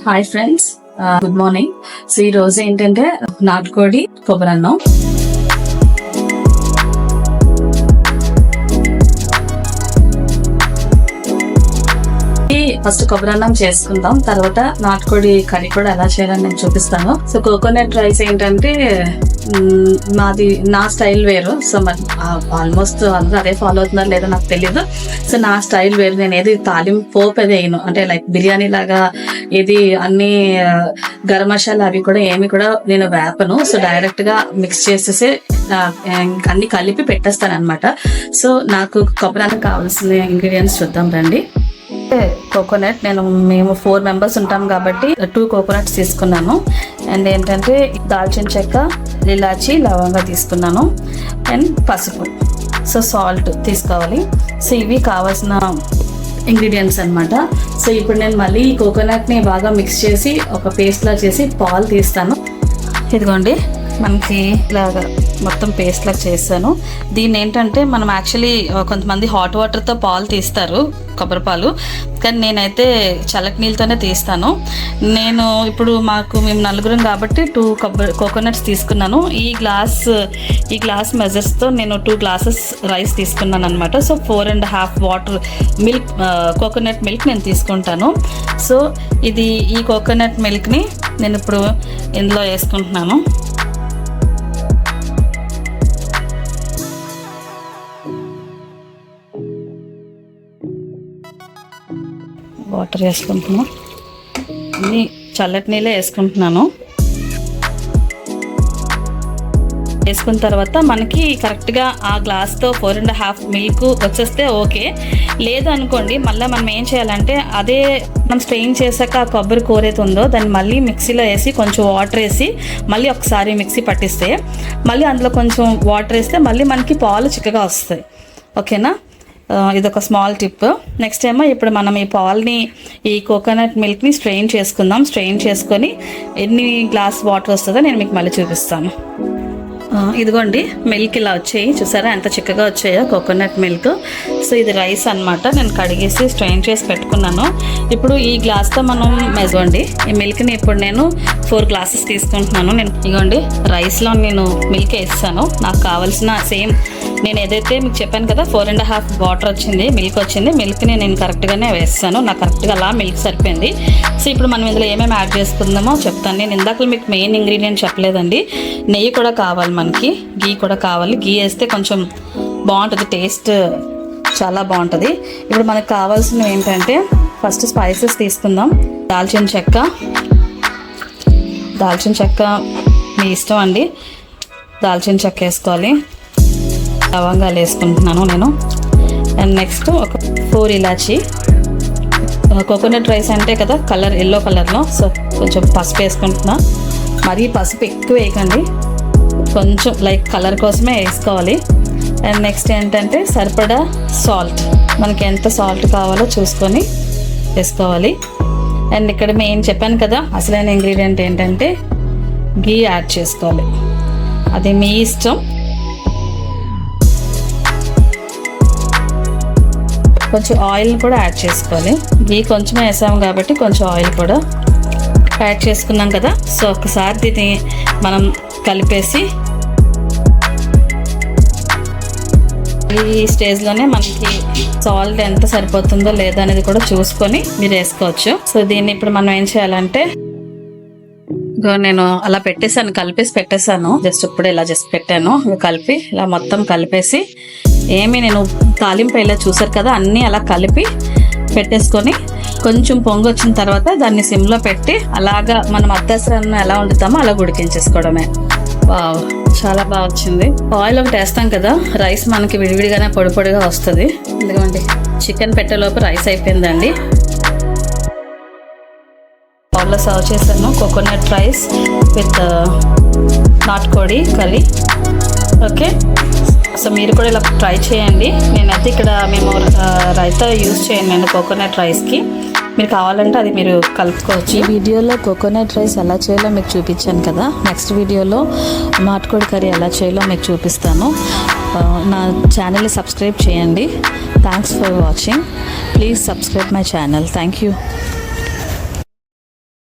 Hi friends, good morning. So ఈ రోజు ఏంటంటే నాటుకోడి కొబ్బరన్నం. ఫస్ట్ కొబ్బరన్నం చేసుకుందాం, తర్వాత నాటుకోడి కర్రీ కూడా ఎలా చేయాలని నేను చూపిస్తాను. సో కోకోనట్ రైస్ ఏంటంటే మాది నా స్టైల్ వేరు. సో మరి ఆల్మోస్ట్ అందరూ అదే ఫాలో అవుతున్నారు లేదో నాకు తెలియదు. సో నా స్టైల్ వేరు. నేను ఏది తాలింపు పోపు అదే వేయను, అంటే లైక్ బిర్యానీ లాగా ఇది అన్ని గరం మసాలా అవి కూడా ఏమి కూడా నేను వేపను. సో డైరెక్ట్ గా మిక్స్ చేసేసి అన్ని కలిపి పెట్టేస్తాను అనమాట. సో నాకు కొబ్బరానికి కావాల్సిన ఇంగ్రీడియంట్స్ చూద్దాం రండి. కోకోనట్ మేము 4 మెంబర్స్ ఉంటాం కాబట్టి 2 కోకోనట్స్ తీసుకున్నాను. అండ్ ఏంటంటే దాల్చిన చెక్క, ఇలాచి, లవంగా తీసుకున్నాను. అండ్ పసుపు, సో సాల్ట్ తీసుకోవాలి. సో ఇవి కావాల్సిన ఇంగ్రీడియంట్స్ అనమాట. సో ఇప్పుడు నేను మళ్ళీ ఈ కోకోనట్ని బాగా మిక్స్ చేసి ఒక పేస్ట్లా చేసి పాలు తీస్తాను. ఇదిగోండి, మనకి ఇలాగా మొత్తం పేస్ట్ లాగా చేస్తాను. దీన్ని ఏంటంటే మనం యాక్చువల్లీ కొంతమంది హాట్ వాటర్తో పాలు తీస్తారు, కొబ్బరి పాలు, కానీ నేనైతే చల్లటి నీళ్ళతోనే తీస్తాను. నేను ఇప్పుడు మేము నలుగురం కాబట్టి 2 కోకోనట్స్ తీసుకున్నాను. ఈ గ్లాస్ మెజర్స్తో నేను 2 గ్లాసెస్ రైస్ తీసుకున్నాను అనమాట. So 4.5 water milk, coconut milk నేను తీసుకుంటాను. సో ఈ కోకోనట్ మిల్క్ని నేను ఇప్పుడు ఇందులో వేసుకుంటున్నాను. వాటర్ వేసుకుంటున్నాను, అన్నీ చల్లటి నీళ్ళే వేసుకుంటున్నాను. వేసుకున్న తర్వాత మనకి కరెక్ట్గా ఆ గ్లాస్తో 4.5 మిల్క్ వచ్చేస్తే ఓకే. లేదు అనుకోండి, మళ్ళీ మనం ఏం చేయాలంటే అదే మనం స్ట్రెయిన్ చేశాక ఆ కొబ్బరి కూరైతే ఉందో దాన్ని మళ్ళీ మిక్సీలో వేసి కొంచెం వాటర్ వేసి మళ్ళీ ఒకసారి మిక్సీ పట్టిస్తే మళ్ళీ అందులో కొంచెం వాటర్ వేస్తే మళ్ళీ మనకి పాలు చిక్కగా వస్తాయి. ఓకేనా? ఇదొక స్మాల్ టిప్. నెక్స్ట్ ఏమో ఇప్పుడు మనం ఈ పాల్ని, ఈ కోకోనట్ మిల్క్ని స్ట్రెయిన్ చేసుకుందాం. స్ట్రెయిన్ చేసుకొని ఎన్ని గ్లాస్ వాటర్ వస్తుందో నేను మీకు మళ్ళీ చూపిస్తాను. ఇదిగోండి, మిల్క్ ఇలా వచ్చాయి, చూసారా ఎంత చిక్కగా వచ్చాయో కోకోనట్ మిల్క్. సో ఇది రైస్ అనమాట, నేను కడిగేసి స్ట్రెయిన్ చేసి పెట్టుకున్నాను. ఇప్పుడు ఈ గ్లాస్తో మనం మెజోండి ఈ మిల్క్ని ఇప్పుడు నేను 4 గ్లాసెస్ తీసుకుంటున్నాను. ఇదిగోండి, రైస్లో నేను మిల్క్ వేస్తాను. నాకు కావాల్సిన సేమ్ నేను ఏదైతే మీకు చెప్పాను కదా 4.5 వాటర్ వచ్చింది, మిల్క్ వచ్చింది, మిల్క్ని నేను కరెక్ట్గానే వేస్తాను. నాకు కరెక్ట్గా అలా మిల్క్ సరిపోయింది. సో ఇప్పుడు మనం ఇందులో ఏమేమి యాడ్ చేసుకుందామో చెప్తాను. నేను ఇందాక మీకు మెయిన్ ఇంగ్రీడియంట్ చెప్పలేదండి, నెయ్యి కూడా కావాలి మనకి, గీ కూడా కావాలి. గీ వేస్తే కొంచెం బాగుంటుంది, టేస్ట్ చాలా బాగుంటుంది. ఇప్పుడు మనకు కావాల్సినవి ఏంటంటే ఫస్ట్ స్పైసెస్ తీసుకుందాం. దాల్చిన చెక్క మీ ఇష్టం అండి, దాల్చిన చెక్క వేసుకోవాలి. లవంగాలు వేసుకుంటున్నాను నేను. అండ్ నెక్స్ట్ ఒక 4 ఇలాచి. కోకోనట్ రైస్ అంటే కదా కలర్ ఎల్లో కలర్లో, సో కొంచెం పసుపు వేసుకుంటున్నా. మరీ పసుపు ఎక్కువ వేయకండి, కొంచెం లైక్ కలర్ కోసమే వేసుకోవాలి. అండ్ నెక్స్ట్ ఏంటంటే సరిపడా సాల్ట్, మనకి ఎంత సాల్ట్ కావాలో చూసుకొని వేసుకోవాలి. అండ్ ఇక్కడ మెయిన్ చెప్పాను కదా అసలైన ఇంగ్రీడియంట్ ఏంటంటే గీ యాడ్ చేసుకోవాలి, అది మీ ఇష్టం. కొంచెం ఆయిల్ కూడా యాడ్ చేసుకోవాలి. గీ కొంచెమే వేసాము కాబట్టి కొంచెం ఆయిల్ కూడా యాడ్ చేసుకున్నాం కదా. సో ఒకసారి దీన్ని మనం కలిపేసి ఈ స్టేజ్లోనే మనకి సాల్ట్ ఎంత సరిపోతుందో లేదా అనేది కూడా చూసుకొని మీరు వేసుకోవచ్చు. సో దీన్ని ఇప్పుడు మనం ఏం చేయాలంటే నేను అలా కలిపేసి పెట్టేశాను. జస్ట్ ఇప్పుడు ఇలా పెట్టాను. కలిపి ఇలా మొత్తం కలిపేసి నేను తాలింపు ఇలా చూసారు కదా అన్నీ అలా కలిపి పెట్టేసుకొని కొంచెం పొంగు వచ్చిన తర్వాత దాన్ని సిమ్లో పెట్టి అలాగా మనం అత్తాసరాన్ని ఎలా వండుతామో అలా ఉడికించేసుకోవడమే. వావ్, చాలా బాగా వచ్చింది. ఆయిల్ ఒకటి వేస్తాం కదా, రైస్ మనకి విడివిడిగానే పొడిగా వస్తుంది. ఎందుకంటే చికెన్ పెట్టేలోపు రైస్ అయిపోయిందండి. బౌల్లో సర్వ్ చేశాను కోకోనట్ రైస్ విత్ నాటుకోడి కర్రీ. ఓకే, సో మీరు కూడా ఇలా ట్రై చేయండి. నేనైతే ఇక్కడ మేము రైతా యూజ్ చేయను నేను కోకోనట్ రైస్కి, మీరు కావాలంటే అది మీరు కలుపుకోవచ్చు. ఈ వీడియోలో కోకోనట్ రైస్ ఎలా చేయాలో మీకు చూపించాను కదా, నెక్స్ట్ వీడియోలో నాటుకోడి కర్రీ ఎలా చేయాలో మీకు చూపిస్తాను. నా ఛానల్ని సబ్స్క్రైబ్ చేయండి. Thanks for watching. Please subscribe my channel. Thank you.